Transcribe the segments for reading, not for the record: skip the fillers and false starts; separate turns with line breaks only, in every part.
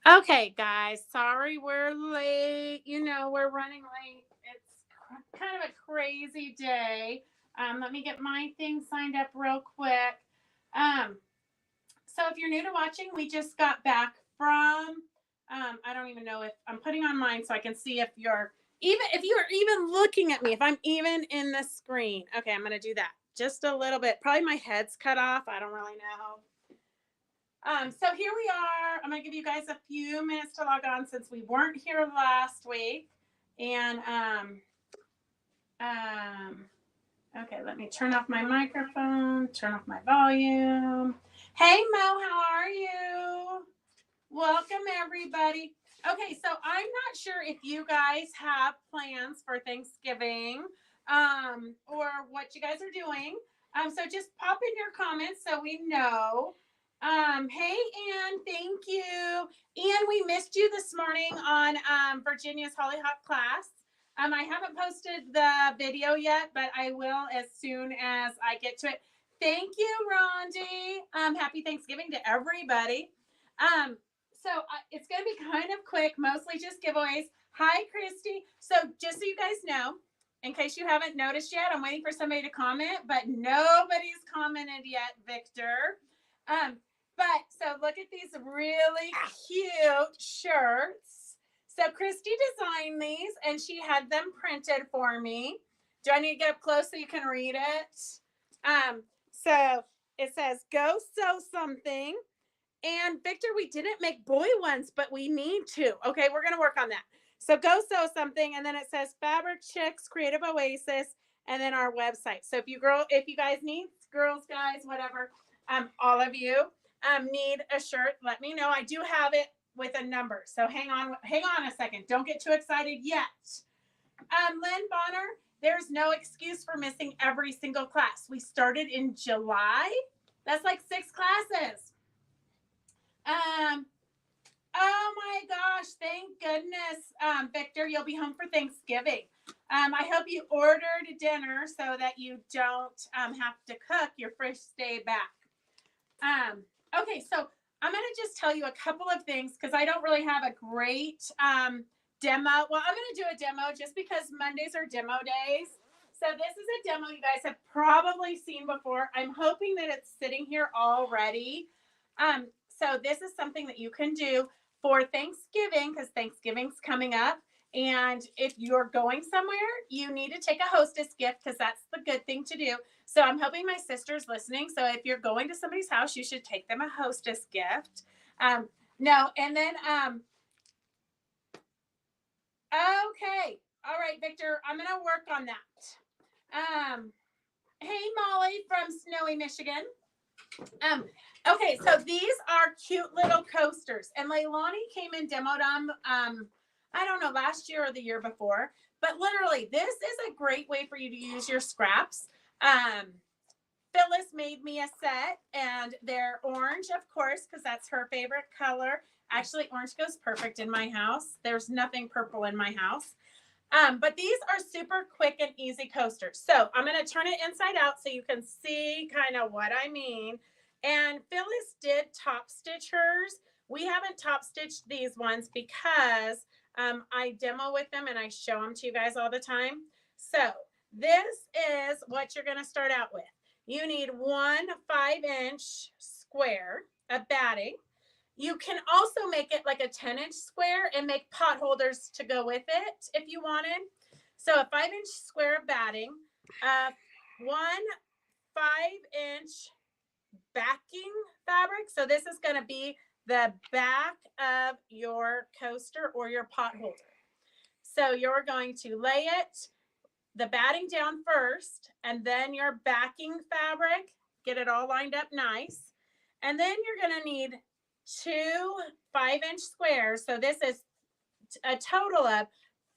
Okay, guys, sorry we're late. We're running late. It's kind of a crazy day. Let me get my thing signed up real quick. Um, so if you're new to watching, we just got back from. I don't even know if I'm putting on mine so I can see if you are even looking at me, if I'm even in the screen. Okay, I'm gonna do that just a little bit. Probably my head's cut off. I don't really know. So here we are. I'm going to give you guys a few minutes to log on since we weren't here last week. And um, okay, let me turn off my microphone, turn off my volume. Hey Mo, how are you? Welcome everybody. Okay, so I'm not sure if you guys have plans for Thanksgiving or what you guys are doing. So just pop in your comments so we know. Hey Ann, thank you. Ann, we missed you this morning on Virginia's Hollyhock class. I haven't posted the video yet, but I will as soon as I get to it. Thank you, Rondi. Happy Thanksgiving to everybody. It's going to be kind of quick, mostly just giveaways. Hi, Christy. So just so you guys know, in case you haven't noticed yet, I'm waiting for somebody to comment, but nobody's commented yet, Victor. But look at these really cute shirts. So Christy designed these and she had them printed for me. Do I need to get up close so you can read it? So it says, go sew something. And Victor, we didn't make boy ones, but we need to. Okay, we're going to work on that. So go sew something. And then it says Fabric Chicks, Creative Oasis, and then our website. So if you guys need, girls, guys, whatever, all of you need a shirt, let me know. I do have it with a number. So hang on a second. Don't get too excited yet. Lynn Bonner, there's no excuse for missing every single class. We started in July. That's like 6 classes. Oh my gosh, thank goodness, Victor, you'll be home for Thanksgiving. I hope you ordered dinner so that you don't have to cook your first day back. Okay, so I'm going to just tell you a couple of things because I don't really have a great demo. Well, I'm going to do a demo just because Mondays are demo days. So this is a demo you guys have probably seen before. I'm hoping that it's sitting here already. So this is something that you can do for Thanksgiving because Thanksgiving's coming up. And if you're going somewhere, you need to take a hostess gift because that's the good thing to do. So I'm hoping my sister's listening. So if you're going to somebody's house, you should take them a hostess gift. Okay. All right, Victor, I'm going to work on that. Hey, Molly from Snowy, Michigan. Okay, so these are cute little coasters, and Leilani came and demoed them, I don't know, last year or the year before, but literally, this is a great way for you to use your scraps. Phyllis made me a set, and they're orange, of course, because that's her favorite color. Actually, orange goes perfect in my house. There's nothing purple in my house. But these are super quick and easy coasters. So I'm going to turn it inside out so you can see kind of what I mean. And Phyllis did top stitch hers. We haven't top stitched these ones because I demo with them and I show them to you guys all the time. So this is what you're going to start out with. You need 1 5-inch square of batting. You can also make it like a 10-inch square and make pot holders to go with it if you wanted. So a 5-inch square of batting, 1 5-inch backing fabric. So this is going to be the back of your coaster or your pot holder. So you're going to lay the batting down first, and then your backing fabric, get it all lined up nice. And then you're going to need 2 5-inch squares. So this is a total of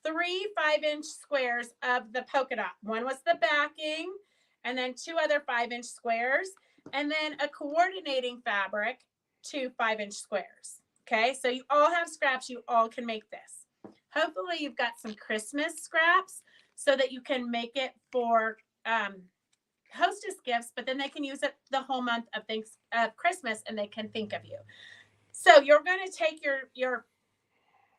3 5-inch squares of the polka dot. One was the backing, and then 2 other 5-inch squares, and then a coordinating fabric, 2 5-inch squares. Okay, so you all have scraps. You all can make this. Hopefully you've got some Christmas scraps so that you can make it for hostess gifts, but then they can use it the whole month of Christmas and they can think of you. So you're going to take your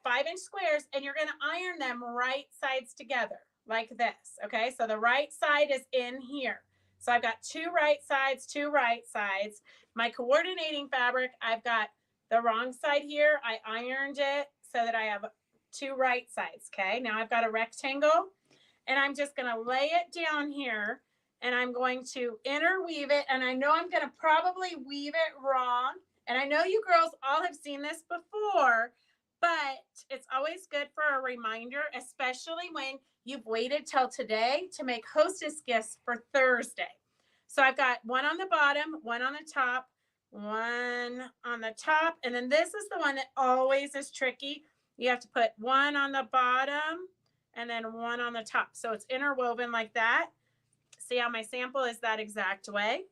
5-inch squares and you're going to iron them right sides together like this. Okay. So the right side is in here. So I've got two right sides, two right sides. My coordinating fabric, I've got the wrong side here. I ironed it so that I have two right sides. Okay. Now I've got a rectangle and I'm just going to lay it down here and I'm going to interweave it. And I know I'm going to probably weave it wrong. And I know you girls all have seen this before, but it's always good for a reminder, especially when you've waited till today to make hostess gifts for Thursday. So I've got one on the bottom, one on the top, one on the top. And then this is the one that always is tricky. You have to put one on the bottom and then one on the top. So it's interwoven like that. See how my sample is that exact way.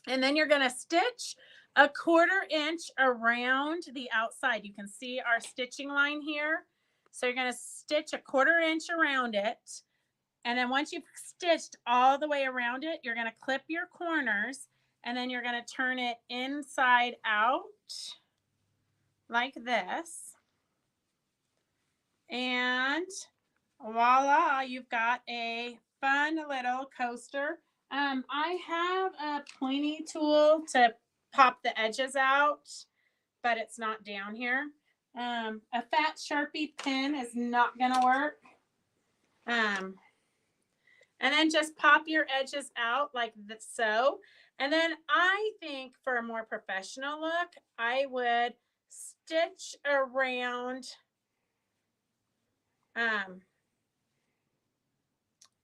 And then you're going to stitch a 1/4 inch around the outside. You can see our stitching line here. So you're going to stitch a 1/4 inch around it. And then once you've stitched all the way around it, you're going to clip your corners and then you're going to turn it inside out like this. And voila, you've got a fun little coaster. I have a pointy tool to pop the edges out, but it's not down here. A fat Sharpie pin is not going to work. And then just pop your edges out like so. And then I think for a more professional look, I would stitch around.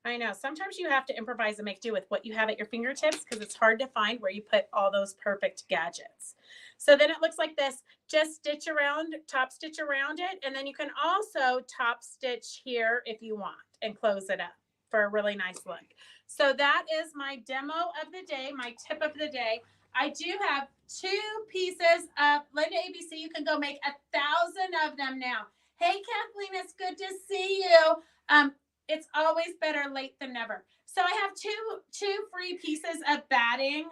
I know sometimes you have to improvise and make do with what you have at your fingertips because it's hard to find where you put all those perfect gadgets. So then it looks like this. Just stitch around, top stitch around it. And then you can also top stitch here if you want and close it up for a really nice look. So that is my demo of the day, my tip of the day. I do have 2 pieces of Linda ABC. You can go make 1,000 of them now. Hey, Kathleen, it's good to see you. It's always better late than never. So I have two free pieces of batting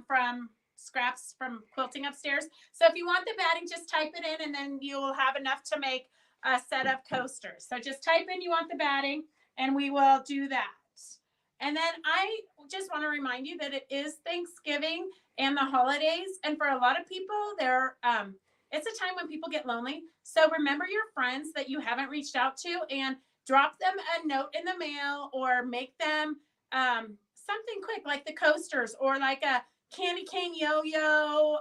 from scraps from quilting upstairs. So if you want the batting, just type it in and then you'll have enough to make a set of coasters. So just type in you want the batting and we will do that. And then I just want to remind you that it is Thanksgiving and the holidays. And for a lot of people, it's a time when people get lonely. So remember your friends that you haven't reached out to and drop them a note in the mail or make them something quick like the coasters or like a candy cane yo-yo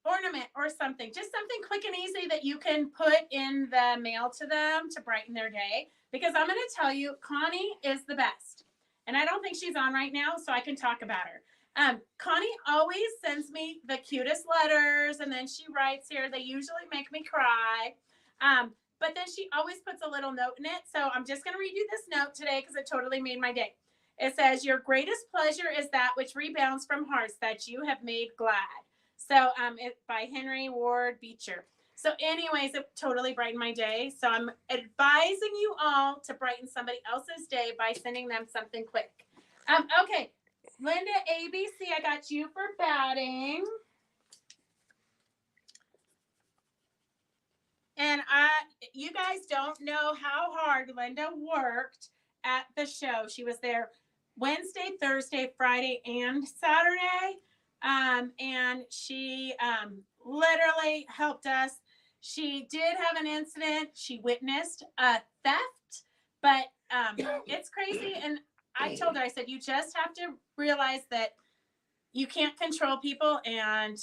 ornament or something. Just something quick and easy that you can put in the mail to them to brighten their day. Because I'm going to tell you, Connie is the best. And I don't think she's on right now, so I can talk about her. Connie always sends me the cutest letters, and then she writes here. They usually make me cry. But then she always puts a little note in it. So I'm just going to read you this note today because it totally made my day. It says, your greatest pleasure is that which rebounds from hearts that you have made glad. So it's by Henry Ward Beecher. So anyways, it totally brightened my day. So I'm advising you all to brighten somebody else's day by sending them something quick. Okay, Linda ABC, I got you for batting. And you guys don't know how hard Linda worked at the show. She was there Wednesday, Thursday, Friday, and Saturday. And she literally helped us. She did have an incident. She witnessed a theft, but it's crazy. And I told her, I said, you just have to realize that you can't control people. And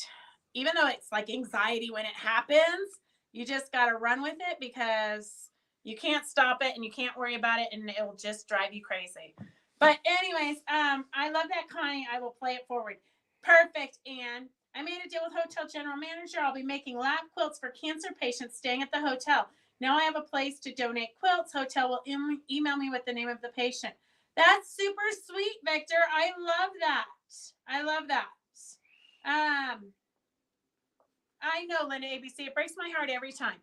even though it's like anxiety when it happens, you just got to run with it because you can't stop it and you can't worry about it and it will just drive you crazy. But anyways, I love that, Connie. I will play it forward. Perfect, Anne. I made a deal with hotel general manager. I'll be making lap quilts for cancer patients staying at the hotel. Now I have a place to donate quilts. Hotel will email me with the name of the patient. That's super sweet, Victor. I love that. I love that. I know, Linda ABC. It breaks my heart every time.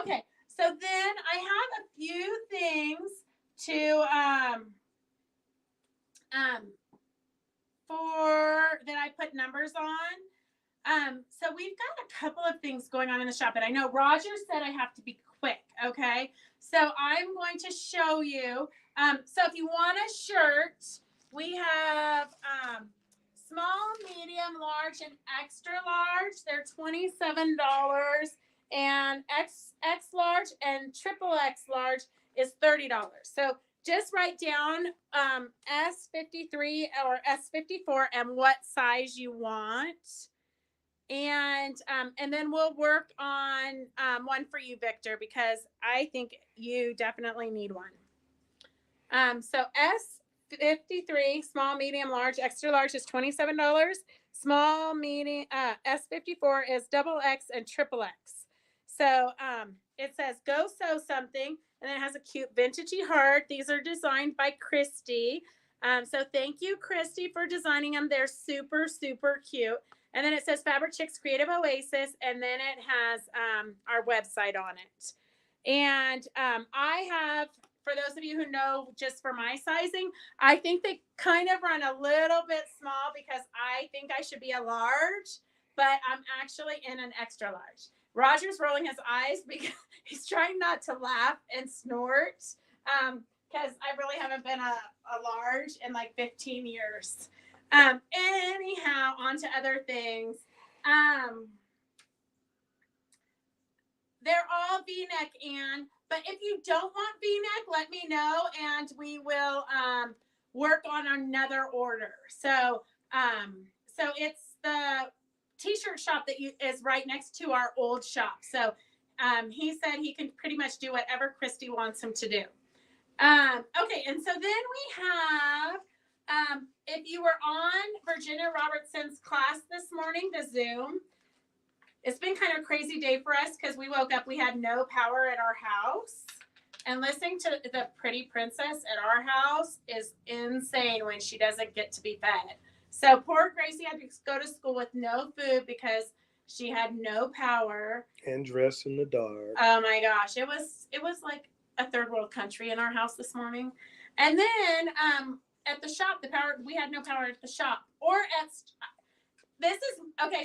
Okay, so then I have a few things to for that I put numbers on. So we've got a couple of things going on in the shop, and I know Roger said I have to be quick, okay? So I'm going to show you. So if you want a shirt, we have small, medium, large, and extra large. They're $27, and X large and triple X large is $30. So just write down S53 or S54 and what size you want. And then we'll work on one for you, Victor, because I think you definitely need one. So S53, small, medium, large, extra large is $27. Small, medium, S54 is double X and triple X. So it says go sew something, and then it has a cute vintagey heart. These are designed by Christy. So thank you, Christy, for designing them. They're super, super cute. And then it says Fabric Chicks Creative Oasis, and then it has our website on it. And I have, for those of you who know, just for my sizing, I think they kind of run a little bit small because I think I should be a large, but I'm actually in an extra large. Roger's rolling his eyes because he's trying not to laugh and snort because I really haven't been a large in like 15 years. Anyhow, on to other things. They're all V-neck, Anne. But if you don't want V-neck, let me know, and we will work on another order. So it's the T-shirt shop that is right next to our old shop. So he said he can pretty much do whatever Christy wants him to do. Okay, and so then we have, if you were on Virginia Robertson's class this morning, the Zoom, it's been kind of a crazy day for us because we woke up, we had no power at our house. And listening to the pretty princess at our house is insane when she doesn't get to be fed. So poor Gracie had to go to school with no food because she had no power.
And dressed in the dark.
Oh my gosh. It was like a third world country in our house this morning. And then at the shop, we had no power at the shop.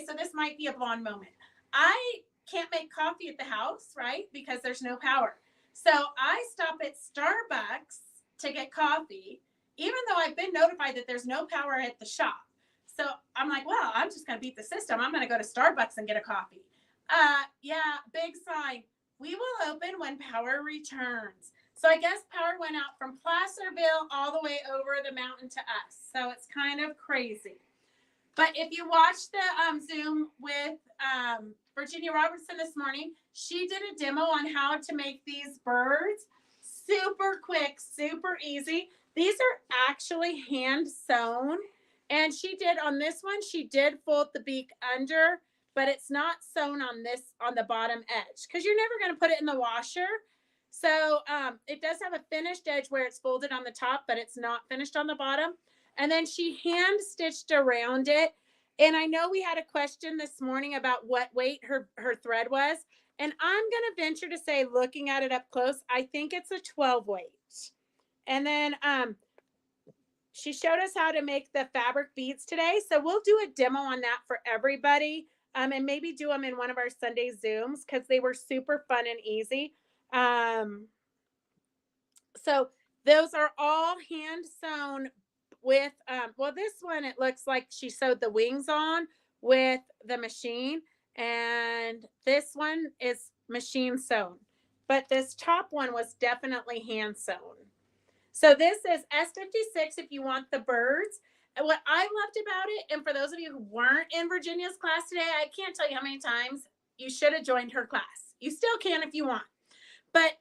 So this might be a blonde moment. I can't make coffee at the house, right? Because there's no power. So I stop at Starbucks to get coffee, even though I've been notified that there's no power at the shop. So I'm like, well, I'm just going to beat the system. I'm going to go to Starbucks and get a coffee. Yeah, big sign. We will open when power returns. So I guess power went out from Placerville all the way over the mountain to us. So it's kind of crazy. But if you watched the Zoom with Virginia Robertson this morning, she did a demo on how to make these birds. Super quick, super easy. These are actually hand sewn. And she did on this one, she did fold the beak under, but it's not sewn on the bottom edge because you're never going to put it in the washer. So it does have a finished edge where it's folded on the top, but it's not finished on the bottom. And then she hand stitched around it. And I know we had a question this morning about what weight her thread was. And I'm going to venture to say, looking at it up close, I think it's a 12 weight. And then she showed us how to make the fabric beads today. So we'll do a demo on that for everybody. And maybe do them in one of our Sunday Zooms because they were super fun and easy. So those are all hand sewn with, this one, it looks like she sewed the wings on with the machine. And this one is machine sewn. But this top one was definitely hand sewn. So this is S56 if you want the birds. And what I loved about it, and for those of you who weren't in Virginia's class today, I can't tell you how many times you should have joined her class. You still can if you want. But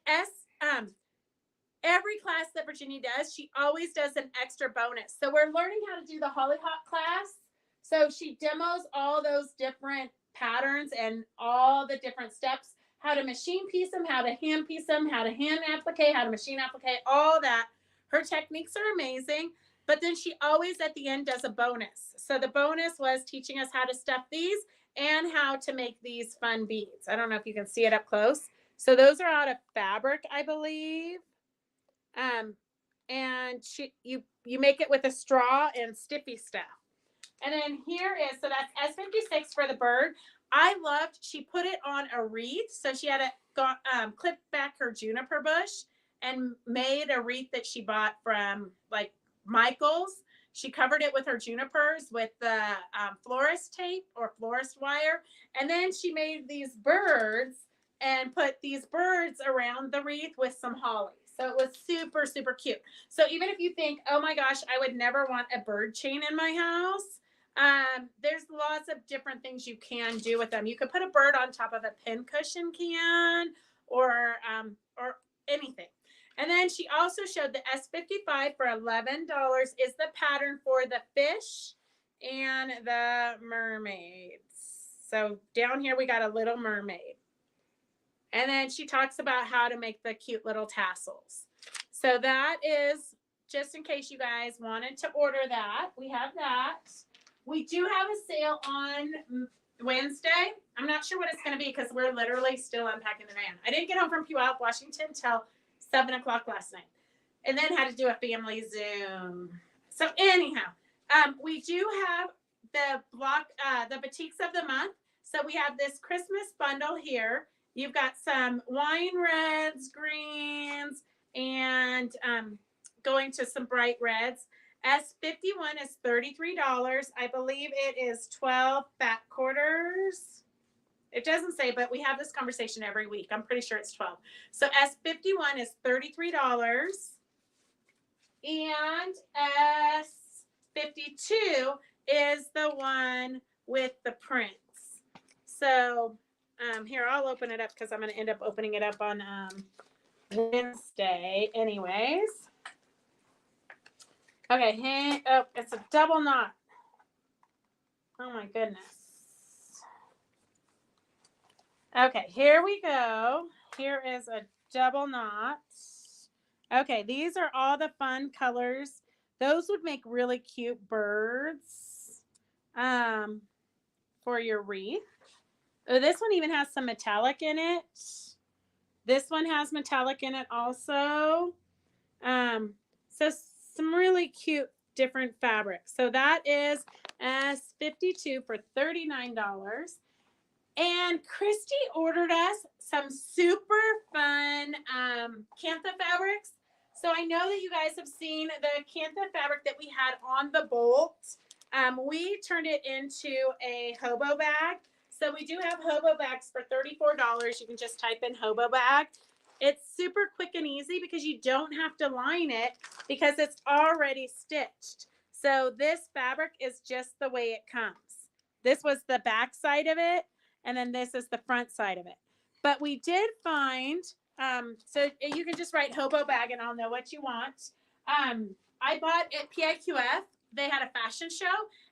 every class that Virginia does, she always does an extra bonus. So we're learning how to do the hollyhock class. So she demos all those different patterns and all the different steps, how to machine piece them, how to hand piece them, how to hand applique, how to machine applique, all that. Her techniques are amazing. But then she always at the end does a bonus. So the bonus was teaching us how to stuff these and how to make these fun beads. I don't know if you can see it up close. So those are out of fabric, I believe. And you make it with a straw and stiffy stuff. And then here is, so that's S56 for the bird. I loved, she put it on a wreath. So she had clip back her juniper bush and made a wreath that she bought from like Michael's. She covered it with her junipers with the florist tape or florist wire. And then she made these birds and put these birds around the wreath with some holly. So it was super, super cute. So even if you think, oh my gosh, I would never want a bird chain in my house, there's lots of different things you can do with them. You could put a bird on top of a pincushion can or anything. And then she also showed the S55 for $11 is the pattern for the fish and the mermaids. So down here we got a little mermaid. And then she talks about how to make the cute little tassels. So that is just in case you guys wanted to order that. We have that. We do have a sale on Wednesday. I'm not sure what it's going to be because we're literally still unpacking the van. I didn't get home from Puyalllup, Washington till 7 o'clock last night. And then had to do a family Zoom. So anyhow, we do have the boutiques of the month. So we have this Christmas bundle here. You've got some wine reds, greens, and going to some bright reds. S51 is $33. I believe it is 12 fat quarters. It doesn't say, but we have this conversation every week. I'm pretty sure it's 12. So S51 is $33. And S52 is the one with the prints. So here, I'll open it up because I'm going to end up opening it up on Wednesday anyways. Okay, it's a double knot. Oh my goodness. Okay, here we go. Here is a double knot. Okay, these are all the fun colors. Those would make really cute birds for your wreath. Oh, this one even has some metallic in it. This one has metallic in it also. So some really cute different fabrics. So that is S52 for $39. And Christy ordered us some super fun Cantha fabrics. So I know that you guys have seen the Cantha fabric that we had on the bolt. We turned it into a hobo bag. So we do have hobo bags for $34. You can just type in hobo bag. It's super quick and easy because you don't have to line it because it's already stitched. So this fabric is just the way it comes. This was the back side of it, and then this is the front side of it. But we did find, so you can just write hobo bag and I'll know what you want. I bought at PIQF, they had a fashion show,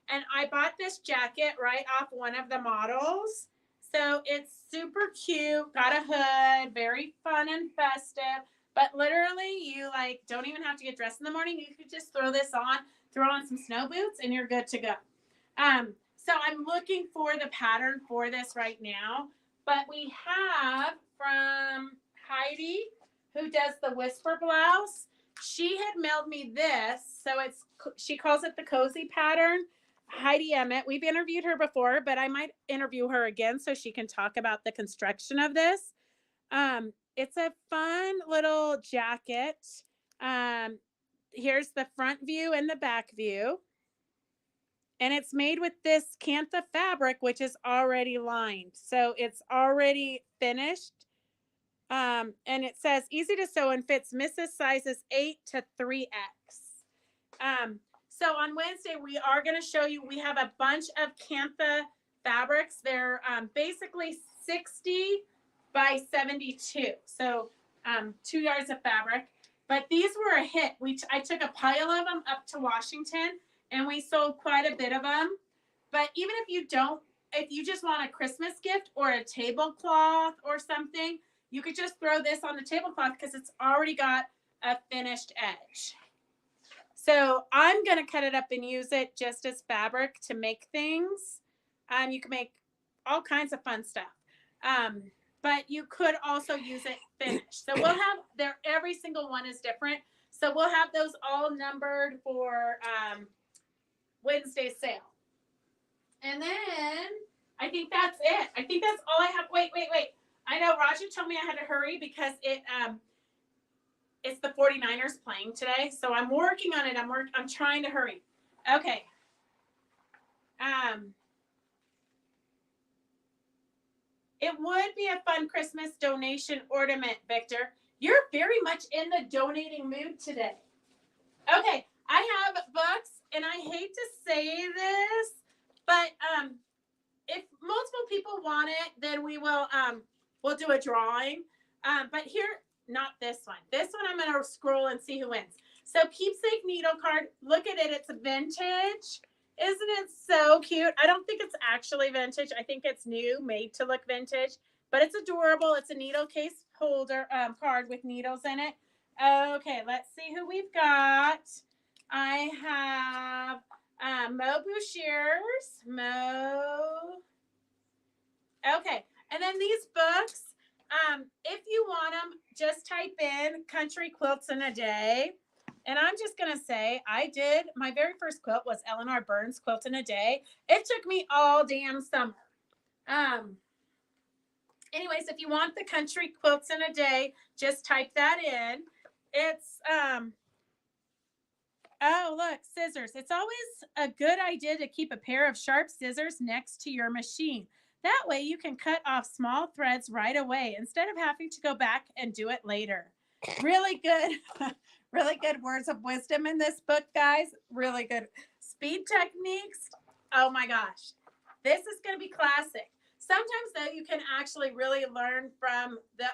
and I bought this jacket right off one of the models. So it's super cute, got a hood, very fun and festive, but literally you like don't even have to get dressed in the morning. You could just throw this on, throw on some snow boots, and you're good to go. So I'm looking for the pattern for this right now, but we have from Heidi, who does the whisper blouse. She had mailed me this, so she calls it the cozy pattern. Heidi Emmett, we've interviewed her before, but I might interview her again so she can talk about the construction of this. It's a fun little jacket. Here's the front view and the back view. And it's made with this Cantha fabric, which is already lined. So it's already finished. And it says easy to sew and fits Mrs. sizes 8 to 3X. So on Wednesday, we are going to show you, we have a bunch of Cantha fabrics. They're basically 60 by 72. So 2 yards of fabric. But these were a hit. I took a pile of them up to Washington, and we sold quite a bit of them. But even if you just want a Christmas gift or a tablecloth or something, you could just throw this on the tablecloth because it's already got a finished edge. So I'm going to cut it up and use it just as fabric to make things. You can make all kinds of fun stuff. But you could also use it finished. So we'll have every single one is different. So we'll have those all numbered for Wednesday's sale. And then I think that's it. I think that's all I have. Wait. I know Roger told me I had to hurry because it's the 49ers playing today. So I'm working on it. I'm trying to hurry. Okay. It would be a fun Christmas donation ornament, Victor. You're very much in the donating mood today. Okay, I have books, and I hate to say this, but if multiple people want it, then we'll do a drawing. But here, not this one. This one I'm gonna scroll and see who wins. So keepsake needle card. Look at it. It's vintage. Isn't it so cute? I don't think it's actually vintage. I think it's new, made to look vintage, but it's adorable. It's a needle case holder card with needles in it. Okay, let's see who we've got. I have Mo Bouchier's. Okay, and then these books, if you want them, just type in Country Quilts in a Day. And I'm just going to say, my very first quilt was Eleanor Burns' Quilt in a Day. It took me all damn summer. Anyways, if you want the Country Quilts in a Day, just type that in. It's, oh, look, scissors. It's always a good idea to keep a pair of sharp scissors next to your machine. That way you can cut off small threads right away instead of having to go back and do it later. Really good, really good words of wisdom in this book, guys. Really good speed techniques. Oh my gosh. This is going to be classic. Sometimes, though, you can actually really learn from the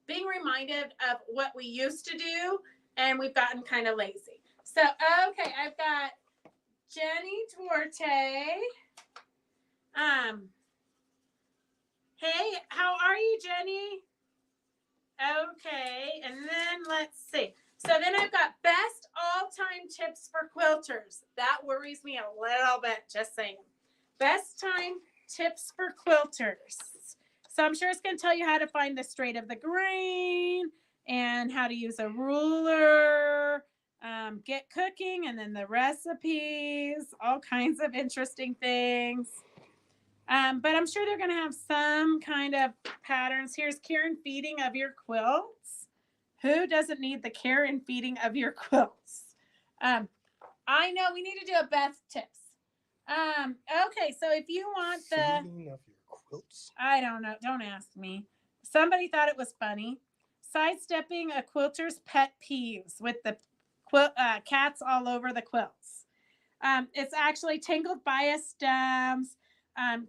being reminded of what we used to do, and we've gotten kind of lazy. So, okay, I've got Jenny Duarte. Hey, how are you, Jenny? Okay, and then let's see. So then I've got best all-time tips for quilters. That worries me a little bit, just saying. Best time tips for quilters. So I'm sure it's going to tell you how to find the straight of the grain and how to use a ruler, get cooking, and then the recipes, all kinds of interesting things. But I'm sure they're going to have some kind of patterns. Here's care and feeding of your quilts. Who doesn't need the care and feeding of your quilts? I know we need to do a Beth tips. Okay, so if you want the
feeding of your quilts,
I don't know. Don't ask me. Somebody thought it was funny. Sidestepping a quilter's pet peeves with the cats all over the quilts. It's actually tangled bias stems,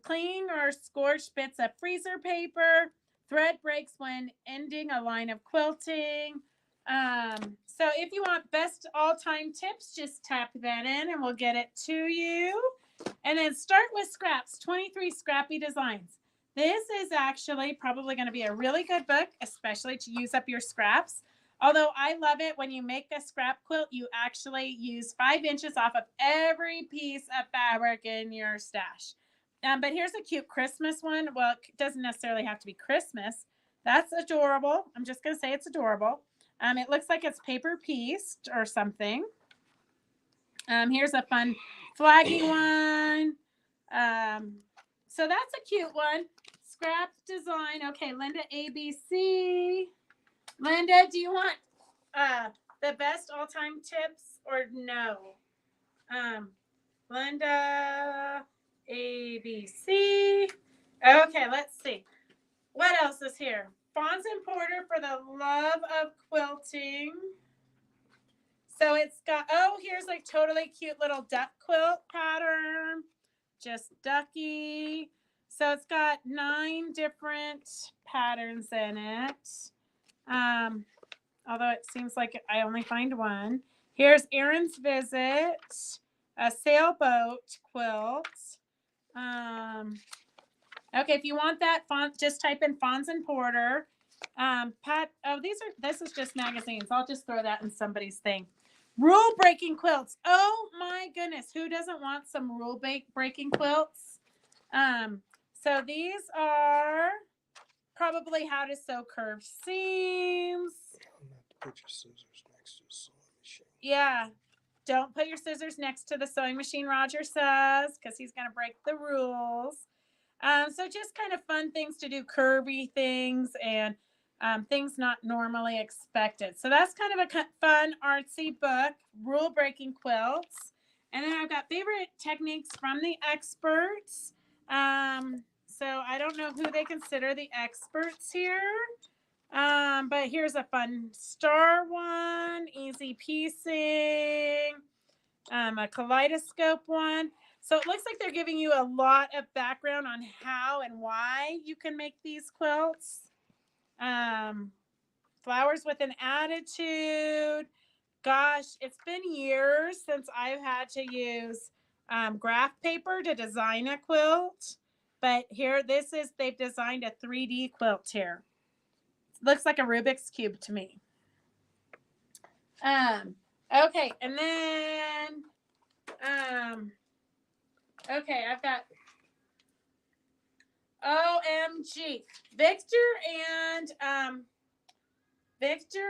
clean or scorched bits of freezer paper, thread breaks when ending a line of quilting. So if you want best all-time tips, just tap that in and we'll get it to you. And then start with scraps, 23 scrappy designs. This is actually probably going to be a really good book, especially to use up your scraps. Although I love it when you make a scrap quilt, you actually use 5 inches off of every piece of fabric in your stash. But here's a cute Christmas one. Well, it doesn't necessarily have to be Christmas. That's adorable. I'm just going to say it's adorable. It looks like it's paper pieced or something. Here's a fun flaggy one. So that's a cute one. Scrap design. Okay, Linda ABC. Linda, do you want the best all-time tips or no? Linda ABC. Okay, let's see. What else is here? Fawns and Porter for the love of quilting. So it's got, here's like totally cute little duck quilt pattern. Just ducky. So it's got 9 different patterns in it. Although it seems like I only find one. Here's Erin's Visit, a sailboat quilt. Okay, if you want that font, just type in Fawns and Porter. This is just magazines. I'll just throw that in somebody's thing. Rule breaking quilts. Oh my goodness, who doesn't want some rule breaking quilts? So these are probably how to sew curved seams.
I'm going to have to put your scissors next to the sewing machine.
Yeah, don't put your scissors next to the sewing machine, Roger says, because he's going to break the rules. So just kind of fun things to do, curvy things, and things not normally expected. So that's kind of a fun, artsy book, rule breaking quilts. And then I've got favorite techniques from the experts. So I don't know who they consider the experts here. But here's a fun star one, easy piecing, a kaleidoscope one. So it looks like they're giving you a lot of background on how and why you can make these quilts. Flowers with an attitude. Gosh, it's been years since I've had to use graph paper to design a quilt. But here, they've designed a 3D quilt here. Looks like a Rubik's Cube to me. Okay, and then, okay, I've got OMG. Victor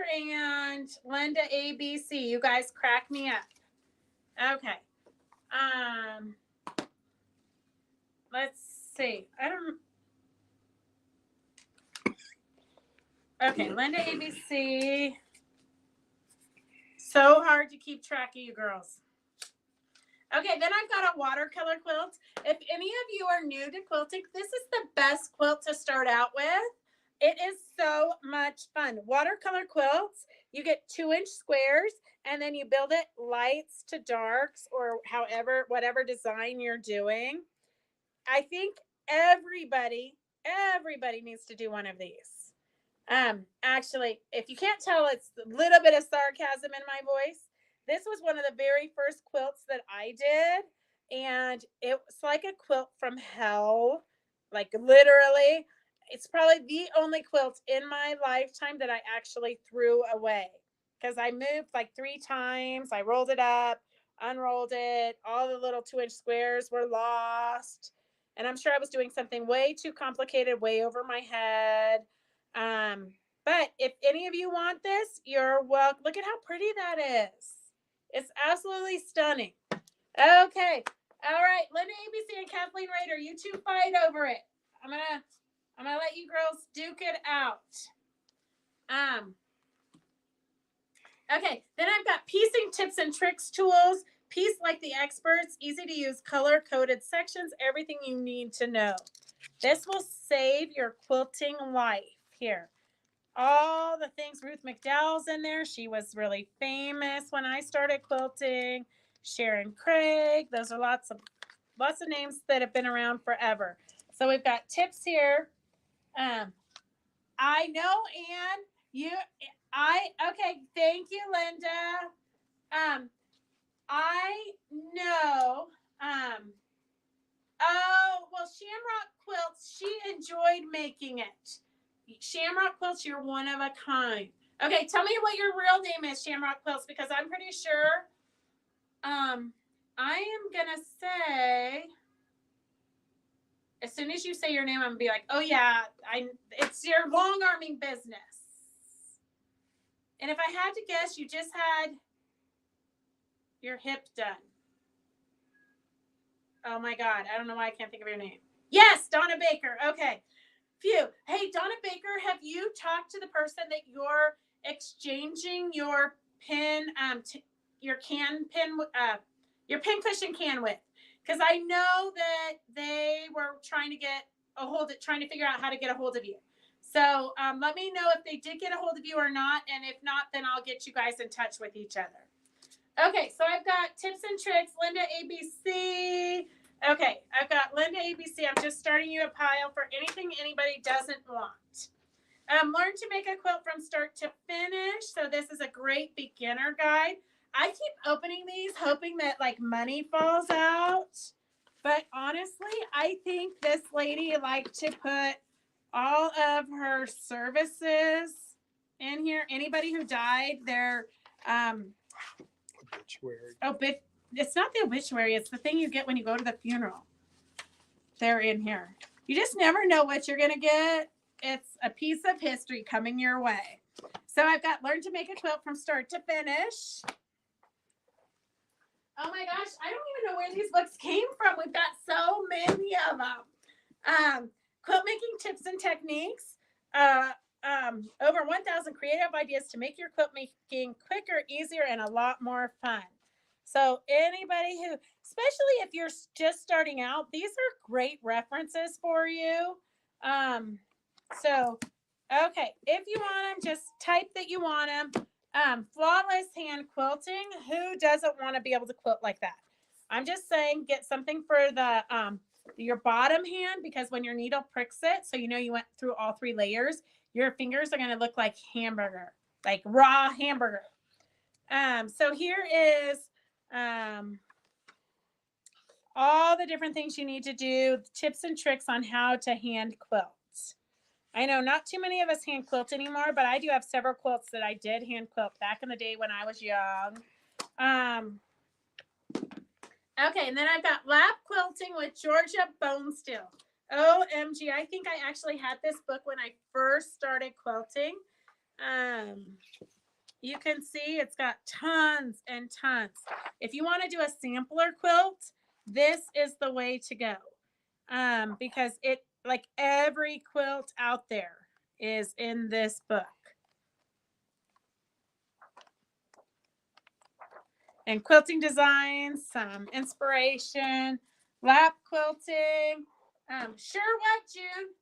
and Linda ABC. You guys crack me up. Okay. Let's see. Okay, Linda ABC. So hard to keep track of you girls. Okay, then I've got a watercolor quilt. If any of you are new to quilting, this is the best quilt to start out with. It is so much fun. Watercolor quilts, you get 2-inch squares, and then you build it lights to darks, or whatever design you're doing. I think everybody needs to do one of these. Actually, if you can't tell, it's a little bit of sarcasm in my voice. This was one of the very first quilts that I did, and it was like a quilt from hell, like literally. It's probably the only quilt in my lifetime that I actually threw away, because I moved like 3 times. I rolled it up, unrolled it. All the little 2-inch squares were lost, and I'm sure I was doing something way too complicated, way over my head. But if any of you want this, you're welcome. Look at how pretty that is. It's absolutely stunning. Okay. All right. Linda ABC and Kathleen Rader, you two fight over it. I'm gonna let you girls duke it out. Okay, then I've got piecing tips and tricks tools. Piece like the experts, easy to use, color-coded sections, everything you need to know. This will save your quilting life. Here, all the things. Ruth McDowell's in there. She was really famous when I started quilting. Sharon Craig. Those are lots of names that have been around forever. So we've got tips here. I know, Anne. Okay. Thank you, Linda. I know. Well, Shamrock Quilts, she enjoyed making it. Shamrock Quilts, you're one of a kind. Okay, tell me what your real name is, Shamrock Quilts, because I'm pretty sure. I am gonna say, as soon as you say your name, I'm gonna be like, oh yeah, it's your long arming business. And if I had to guess, you just had your hip done. Oh my God, I don't know why I can't think of your name. Yes, Donna Baker. Okay. Phew. Hey, Donna Baker, have you talked to the person that you're exchanging your pin, your pin cushion can with? Because I know that they were trying to figure out how to get a hold of you. So let me know if they did get a hold of you or not, and if not, then I'll get you guys in touch with each other. Okay, so I've got tips and tricks, Linda ABC. Okay, I've got Linda ABC. I'm just starting you a pile for anything anybody doesn't want. Learn to make a quilt from start to finish. So this is a great beginner guide. I keep opening these hoping that like money falls out. But honestly, I think this lady liked to put all of her services in here. Anybody who died, their obituary. It's not the obituary. It's the thing you get when you go to the funeral. They're in here. You just never know what you're going to get. It's a piece of history coming your way. So I've got learn to make a quilt from start to finish. Oh my gosh, I don't even know where these books came from. We've got so many of them. Quilt making tips and techniques. Over 1,000 creative ideas to make your quilt making quicker, easier, and a lot more fun. So anybody who, especially if you're just starting out, these are great references for you. So, okay, if you want them, just type that you want them. Flawless hand quilting. Who doesn't want to be able to quilt like that? I'm just saying, get something for the your bottom hand, because when your needle pricks it, so you know you went through all 3 layers, your fingers are going to look like hamburger, like raw hamburger. So here is all the different things you need to do, tips and tricks on how to hand quilt. I know not too many of us hand quilt anymore, but I do have several quilts that I did hand quilt back in the day when I was young. Okay, and then I've got lap quilting with Georgia Bone Steel. OMG, I think I actually had this book when I first started quilting. You can see it's got tons and tons. If you want to do a sampler quilt, this is the way to go. Because it, like every quilt out there, is in this book. And quilting designs, some inspiration, lap quilting. Sure what, June?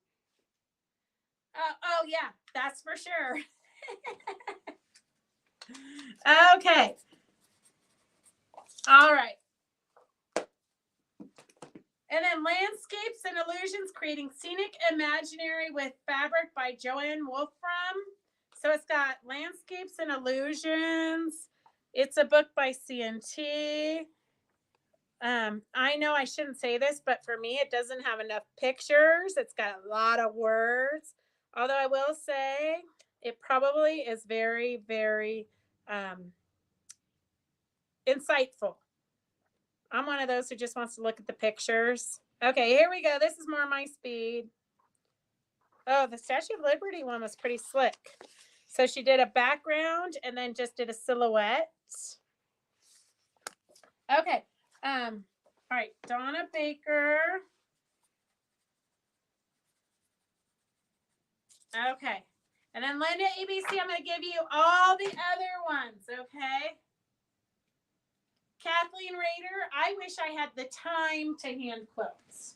Oh yeah, that's for sure. Okay. All right. And then Landscapes and Illusions, Creating Scenic Imaginary with Fabric by Joanne Wolfram. So it's got Landscapes and Illusions. It's a book by CNT. I know I shouldn't say this, but for me, it doesn't have enough pictures. It's got a lot of words. Although I will say it probably is very, very insightful. I'm one of those who just wants to look at the pictures. Okay, here we go. This is more my speed. Oh, the Statue of Liberty one was pretty slick. So she did a background and then just did a silhouette. Okay. All right, Donna Baker. Okay. And then Linda ABC, I'm going to give you all the other ones, okay? Kathleen Rader, I wish I had the time to hand quilt.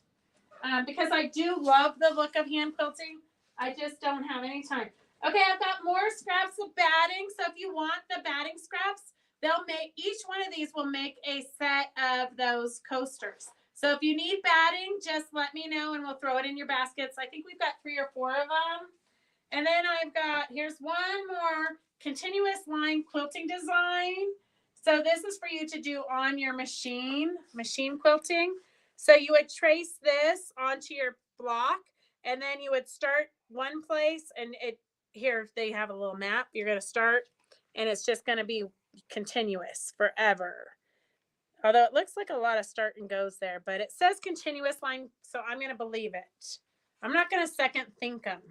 Because I do love the look of hand quilting. I just don't have any time. Okay, I've got more scraps of batting. So if you want the batting scraps, they'll make, each one of these will make a set of those coasters. So if you need batting, just let me know and we'll throw it in your baskets. I think we've got 3 or 4 of them. And then I've got, here's one more continuous line quilting design. So this is for you to do on your machine quilting. So you would trace this onto your block and then you would start one place and it, here they have a little map. You're going to start and it's just going to be continuous forever. Although it looks like a lot of start and goes there, but it says continuous line. So I'm going to believe it. I'm not going to second think them.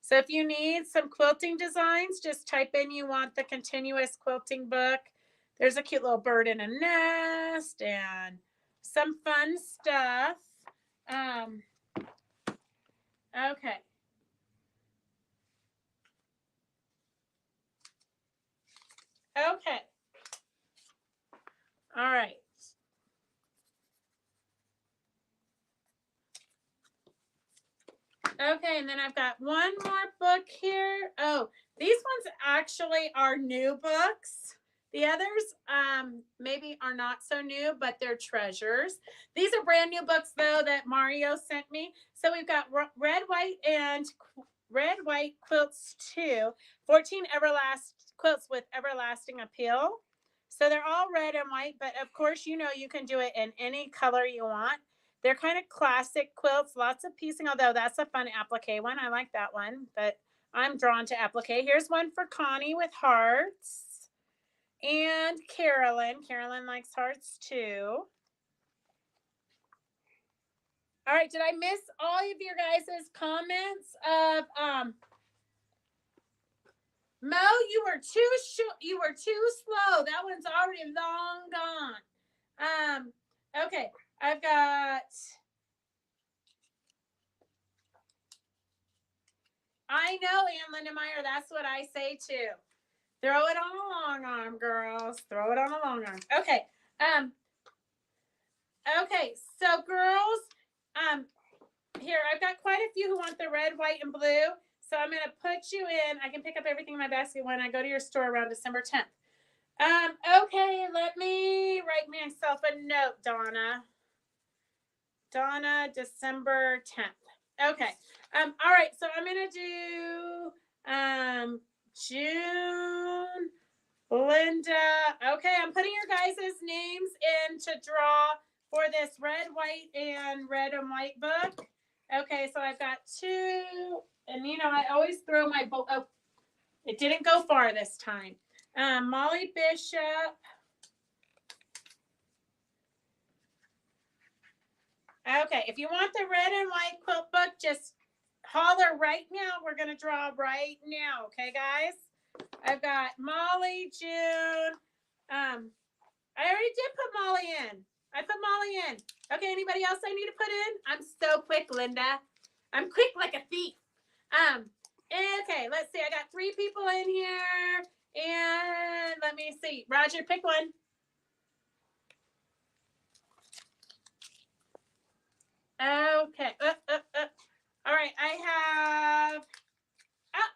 So if you need some quilting designs, just type in you want the continuous quilting book. There's a cute little bird in a nest and some fun stuff. Okay. Okay. All right. Okay, and then I've got one more book here. Oh, these ones actually are new books. The others maybe are not so new, but they're treasures. These are brand new books, though, that Mario sent me. So we've got Red, White Quilts 2, 14 quilts with everlasting appeal. So they're all red and white, but of course, you know, you can do it in any color you want. They're kind of classic quilts, lots of piecing, although that's a fun applique one. I like that one, but I'm drawn to applique. Here's one for Connie with hearts. And Carolyn. Carolyn likes hearts too. All right, did I miss all of your guys' comments of Mo, you were too slow. That one's already long gone. Linda Meyer. That's what I say too. Throw it on a long arm, girls. Throw it on a long arm. Okay. Okay. So, girls, here I've got quite a few who want the red, white, and blue. So I'm gonna put you in. I can pick up everything in my basket when I go to your store around December 10th. Okay, let me write myself a note, Donna. Donna, December 10th. Okay. All right, so I'm gonna do June, Linda. Okay, I'm putting your guys' names in to draw for this red, white, and white book. Okay, so I've got two, and you know, I always throw my book. Oh, it didn't go far this time. Molly Bishop. Okay, if you want the red and white quilt book, just holler right now. We're going to draw right now. Okay, guys? I've got Molly, June. I already did put Molly in. I put Molly in. Okay, anybody else I need to put in? I'm so quick, Linda. I'm quick like a thief. Okay, let's see. I got 3 people in here. And let me see. Roger, pick one. Okay. All right, I have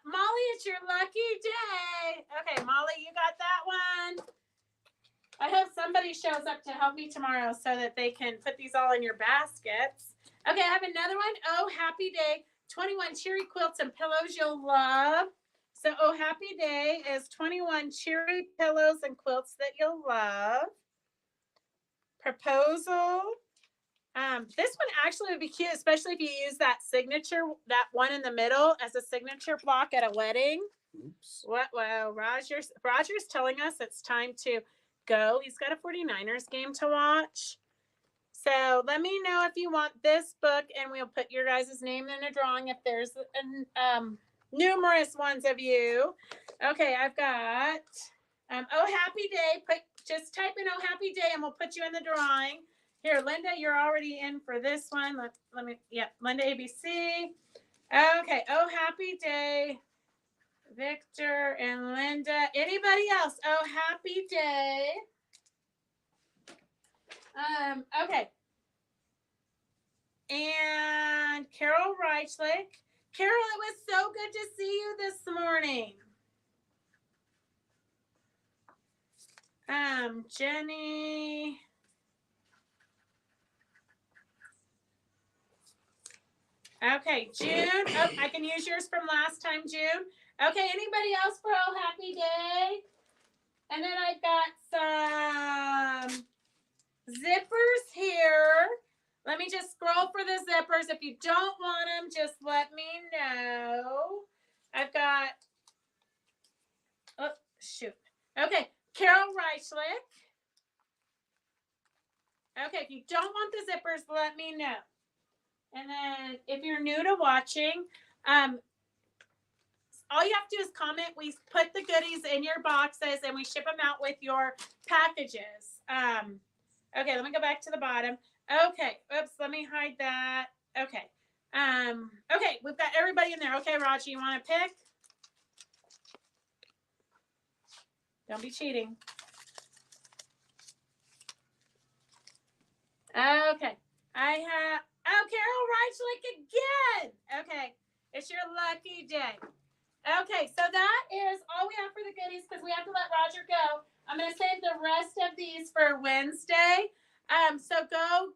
Molly, it's your lucky day. Okay, Molly, you got that one. I hope somebody shows up to help me tomorrow so that they can put these all in your baskets. Okay, I have another one. Oh, happy day. 21 cheery quilts and pillows you'll love. So, oh, happy day is 21 cheery pillows and quilts that you'll love. Proposal. This one actually would be cute, especially if you use that signature, that one in the middle as a signature block at a wedding.
Oops.
What? Well, Roger's telling us it's time to go. He's got a 49ers game to watch. So let me know if you want this book, and we'll put your guys' name in a drawing if there's numerous ones of you. Okay, I've got oh happy day. Just type in oh happy day, and we'll put you in the drawing. Here, Linda, you're already in for this one. Let me, Linda ABC. Okay, oh happy day. Victor and Linda. Anybody else? Oh happy day. Okay. And Carol Reichlich. Carol, it was so good to see you this morning. Jenny. Okay, June. Oh, I can use yours from last time, June. Okay, anybody else for Oh Happy Day? And then I've got some zippers here. Let me just scroll for the zippers. If you don't want them, just let me know. I've got, oh, shoot. Okay, Carol Reichlich. Okay, if you don't want the zippers, let me know. And then if you're new to watching, all you have to do is comment. We put the goodies in your boxes and we ship them out with your packages. Okay, let me go back to the bottom. Okay, oops, let me hide that. Okay. Okay, we've got everybody in there. Okay, Raji, you want to pick? Don't be cheating. Okay. I have, oh, Carol Reichlich again. Okay, it's your lucky day. Okay, so that is all we have for the goodies because we have to let Roger go. I'm going to save the rest of these for Wednesday. So go,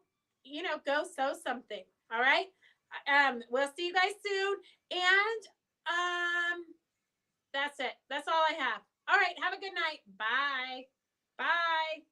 go sew something. All right. We'll see you guys soon. And that's it. That's all I have. All right. Have a good night. Bye. Bye.